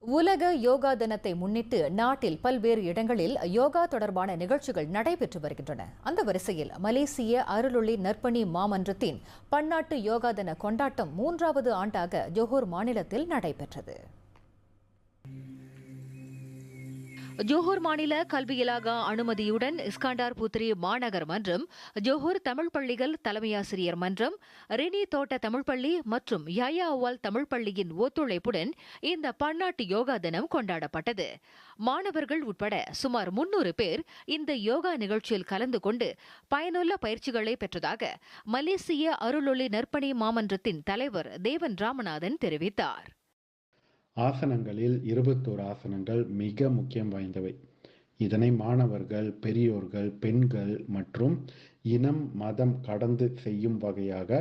உலக யோகா தினத்தை முன்னிட்டு நாட்டில் பல்வேறு இடங்களில் யோகா தொடர்பான நிகழ்ச்சிகள் நடைபெற்று வருகின்றன. அந்த வரிசையில் மலேசிய அருளொளி நற்பணி மாமன்றத்தின் பன்னாட்டு யோகா தின கொண்டாட்டம் 3வது ஆண்டாக ஜோஹர் மாநிலத்தில் நடைபெற்றது. ஜோஹர் மாநில கல்வி இலாகா அனுமதியுடன் இஸ்காண்டார் புத்ரி மாநகர் மன்றம், ஜோஹர் தமிழ் பள்ளிகள் தலைமையாசிரியர் மன்றம், ரெனி தோட்ட தமிழ் பள்ளி மற்றும் யாயா அவால் தமிழ் பள்ளியின் ஒத்துழைப்புடன் இந்த பன்னாட்டு யோகா தினம் கொண்டாடப்பட்டது. மாணவர்கள் உட்பட சுமார் 300 பேர் இந்த யோகா நிகழ்ச்சியில் கலந்து கொண்டு பயனுள்ள பயிற்சிகளை பெற்றதாக மலேசிய அருளொளி நற்பணி மாமன்றத்தின் தலைவர் தேவன் ராமநாதன் தெரிவித்தார். ஆசனங்களில் 21 ஆசனங்கள் மிக முக்கியம் வாய்ந்தவை. இதனை மாணவர்கள், பெரியோர்கள், பெண்கள் மற்றும் இனம் மதம் கடந்து செய்யும் வகையாக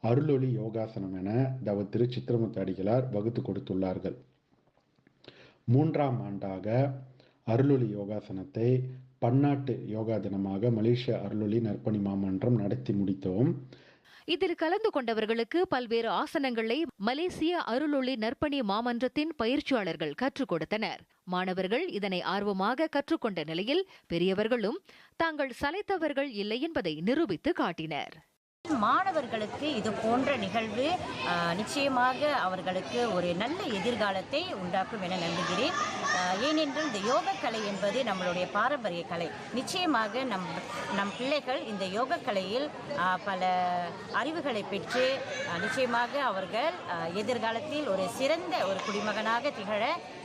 அருளொளி யோகாசனம் என திரு சித்திரமுத்து அடிகளார் வகுத்து கொடுத்துள்ளார்கள். 3ஆம் ஆண்டாக அருளொளி யோகாசனத்தை பன்னாட்டு யோகா தினமாக மலேசிய அருளொளி நற்பணி மாமன்றம் நடத்தி முடித்தோம். இதில் கலந்து கொண்டவர்களுக்கு பல்வேறு ஆசனங்களை மலேசிய அருளொளி நற்பணி மாமன்றத்தின் பயிற்சியாளர்கள் கற்றுக் கொடுத்தனர். மாணவர்கள் இதனை ஆர்வமாக கற்றுக்கொண்ட நிலையில் பெரியவர்களும் தாங்கள் சளைத்தவர்கள் இல்லை என்பதை நிரூபித்து காட்டினர். மாணவர்களுக்கு இது போன்ற நிகழ்வு நிச்சயமாக அவர்களுக்கு ஒரு நல்ல எதிர்காலத்தை உண்டாக்கும் என நம்புகிறேன். ஏனென்றால் இந்த யோகக்கலை என்பது நம்மளுடைய பாரம்பரிய கலை. நிச்சயமாக நம் பிள்ளைகள் இந்த யோகக்கலையில் பல அறிவுகளை பெற்று நிச்சயமாக அவர்கள் எதிர்காலத்தில் ஒரு சிறந்த ஒரு குடிமகனாக திகழ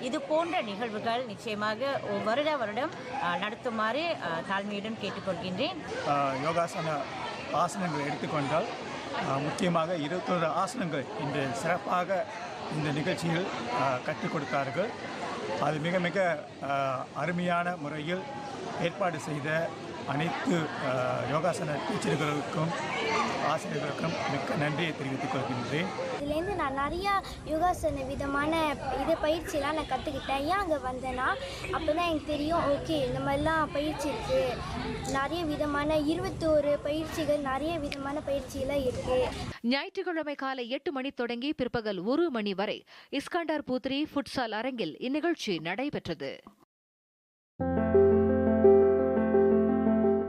இது போன்ற நிகழ்வுகள் நிச்சயமாக வருடம் நடத்துமாறு தாழ்மையுடன் கேட்டுக்கொள்கின்றேன். யோகாசன ஆசனங்களை எடுத்துக்கொண்டால் முக்கியமாக 21 ஆசனங்கள் இன்று சிறப்பாக இந்த நிகழ்ச்சியில் கற்றுக் கொடுத்தார்கள். அது மிக மிக அருமையான முறையில் ஏற்பாடு செய்த அனைத்து யோகாசன டீச்சர்களுக்கும் ஆசிரியர்களுக்கும் மிக்க நன்றியை தெரிவித்துக் கொள்கின்றேன். இதுலேருந்து நான் நிறையா யோகாசன விதமான பயிற்சியெலாம் நான் கற்றுக்கிட்டேன். ஏன் அங்கே வந்தேன்னா அப்போ தான் எனக்கு தெரியும், ஓகே இந்த மாதிரிலாம் பயிற்சி இருக்குது, நிறைய விதமான 21 பயிற்சிகள், நிறைய விதமான பயிற்சியெல்லாம் இருக்குது. ஞாயிற்றுக்கிழமை காலை 8 மணி தொடங்கி பிற்பகல் 1 மணி வரை இஸ்காண்டார் புத்ரி ஃபுட்சால் அரங்கில் இந்நிகழ்ச்சி நடைபெற்றது.